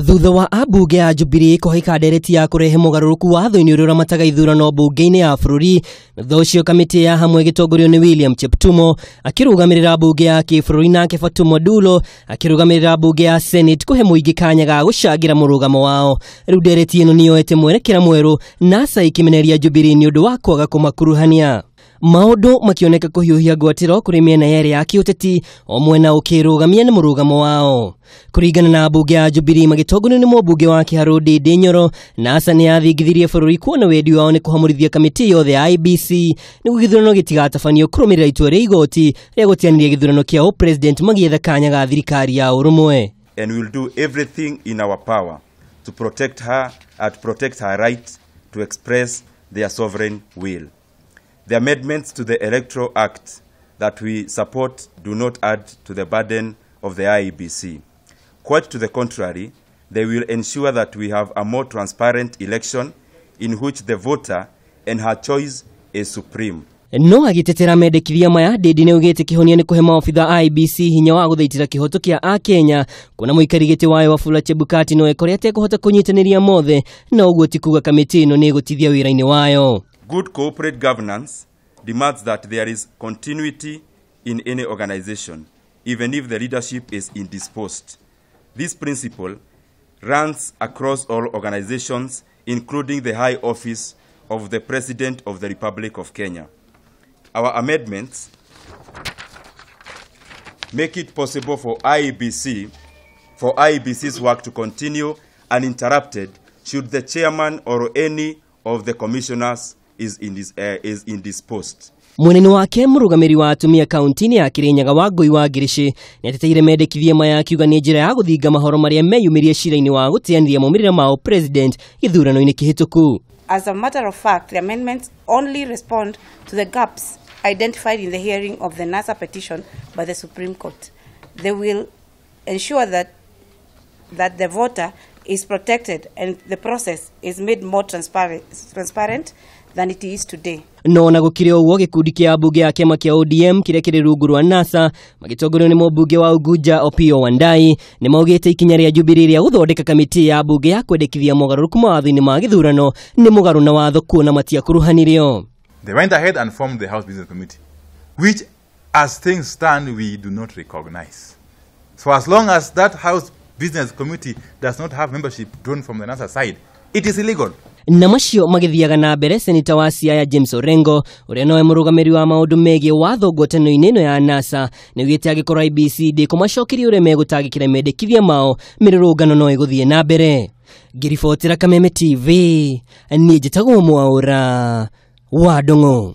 Thutha wa ambunge ya Jubilee kũhaika ndereti ya kũrehe mũgarũrũku watho-inĩ ũrĩa ũramataga ithurano mbunge-inĩ ya bũrũri, thutha ũcio kamĩtĩ ya hamwe gĩtongorio nĩ William Cheptumo akĩrũgamĩrĩra mbunge ya kĩbũrũri nake Fatuma Dulo akĩrũgamĩrĩra mbunge ya Senate kũhe mũingĩ kanya ga gũcangĩra mũrũgamo wao. Rĩu ndereti ĩno nĩyoete mwerekera mwerũ, NASA ikĩmeneria Jubilee nĩ ũndũ wa kwaga kũmakuruhania. Maũndũ makĩoneka kũhiũhia ngwatĩro kũrĩ mĩena yerĩ ya kĩũteti, o mwena ũkĩrũgamia na mũrũgamo wao. Kũringana na mbunge ya Jubilee magĩtongorio nĩ mũmbunge wa Kĩharũ Ndĩndĩ Nyoro, NASA nĩ yathingithirie bũrũri kuona wendi wao nĩ kũhamũrithia kamĩtĩ yothe ya IEBC nĩguo gĩthurano gĩtigatabanio kũrũmĩrĩra itua rĩa igoti rĩa gũteanĩria gĩthurano kĩa ũpresident magĩetha kanya ga thirikari ya ũrũmwe. And we will do everything in our power to protect her right to express their sovereign will. The amendments to the Electoral Act that we support do not add to the burden of the IEBC. Quite to the contrary, they will ensure that we have a more transparent election in which the voter and her choice is supreme. No agĩtetera mendekithia maya, Ndĩndĩ nĩaugĩte kĩhonia nĩ kũhe maobitha IEBC hinya wa gũthaitĩra kĩhoto kĩa Akenya, kuona mũikari gĩtĩ wayo Wafula Chebukati no ekore atekũhota kũnyitanĩria mothe, na ũguo ti kuga kamĩtĩ ĩno nĩ ĩgũtithia wĩra-inĩ wayo. Good corporate governance demands that there is continuity in any organization, even if the leadership is indisposed. This principle runs across all organizations, including the High Office of the President of the Republic of Kenya. Our amendments make it possible for IEBC's work to continue uninterrupted should the chairman or any of the commissioners is indisposed. Mweneni wake mũrũgamĩrĩri wa atumia kaunti-inĩ ya Kirinyaga Wangũi wa Ngirici nĩateteire mendekithia maya akiuga nĩ njĩra ya gũthinga mahoro marĩa meyumĩrie cira-inĩ wa gũteanĩria maumĩrĩra mao president gĩthurano-inĩ kĩhĩtũku. As a matter of fact, the amendments only respond to the gaps identified in the hearing of the NASA petition by the Supreme Court. They will ensure that the voter is protected and the process is made more transparent than it is today. No na gũkĩrĩ ũguo gĩkundi kĩa mbunge ya kĩama kĩa ODM kĩrĩa kĩrĩ rungu rwa NASA magĩtongorio nĩ mũmbunge wa Ugunja Opiyo Wandayi nĩ maugĩte ikinya rĩa Jubilee rĩa gũthondeka kamĩtĩ ya mbunge ya kwendekithia mogarũrũku mawatho-inĩ ma gĩthurano nĩ mũgarũ na watho kuona matiakuruhanirio. They went ahead and formed the House Business Committee, which as things stand we do not recognize. So as long as that House Business Committee does not have membership drawn from the NASA side, it is illegal. Na macio magĩthiaga na mbere, Senator wa Siaya James Orengo ũrĩa nowe mũrũgamĩrĩri wa maũndũ megiĩ watho ngwatanĩro-inĩ ĩno ya NASA nĩaugĩte angĩkorwo IEBC ndĩkũmacokeria ũrĩa megũtangĩkĩra mendekithia mao, mĩrũrũngano no ĩgũthiĩ na mbere. Ngĩribotera Kameme TV, niĩ njĩtagwo Mwaũra wa Ndũng'ũ.